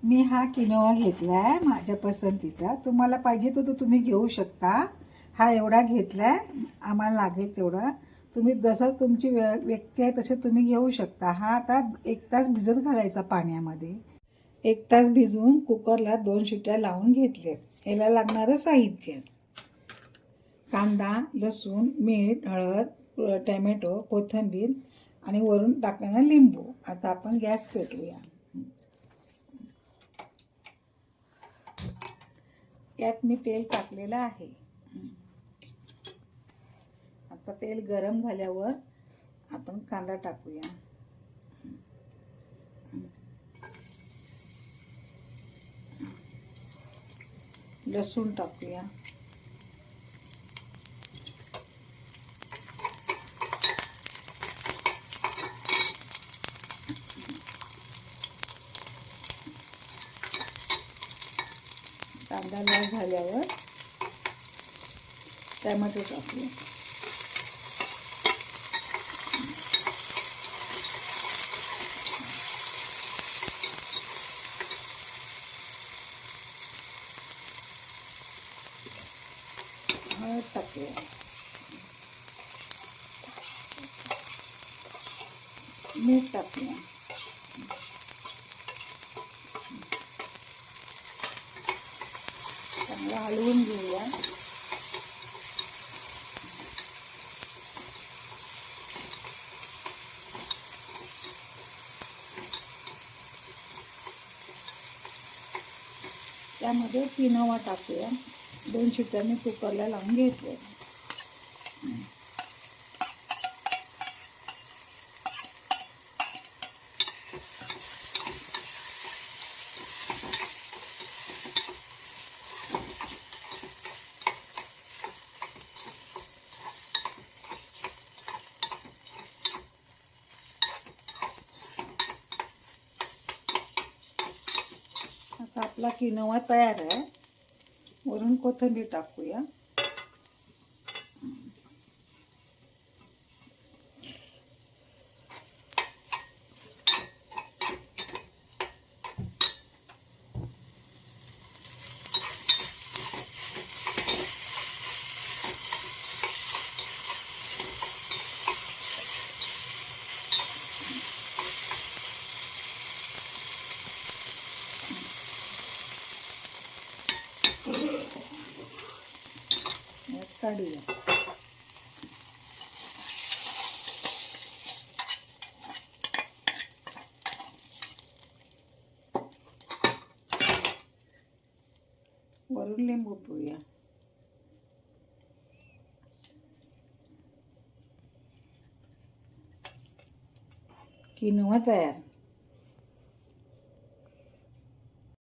मी हा किनोवा घेतलाय माझ्या पसंतीचा. तुम्हाला पाहिजे तर तुम्ही घेऊ शकता. हा एवढा घेतलाय, आम्हाला लागेल तेवढा. तुम्ही जसं तुमची व्यक्ती आहे तसे तुम्ही घेऊ शकता. हा आता 1 तास भिजत घालायचा पाण्यामध्ये. 1 तास भिजवून कुकरला 2 शिट्ट्या लावून घेतल्यात. याला लागणारं साहित्य: कांदा, लसूण, मीठ, हळद, टॅमॅटो, कोथिंबीर आणि वरून टाकण्याला लिंबू. आता आपण गॅस पेटवूया. यात मी तेल टाकलेलं आहे. आता तेल गरम झाल्यावर आपण कांदा टाकूया. लसूण टाकूया. कांदा लाल झाल्यावर टॅमॅटो टाकूया. हळद टाकूया. मीठ टाकूया. चांगलं हलवून घेऊया. त्यामध्ये किनोवा टाकूया. 2 शिट्ट्या मी कुकरला लावून घेतले. आता आपला किनोवा तयार आहे. वरून कोथिंबीर टाकूया. काढूया. वरून लिंबू पिळूया. किनोवा तयार.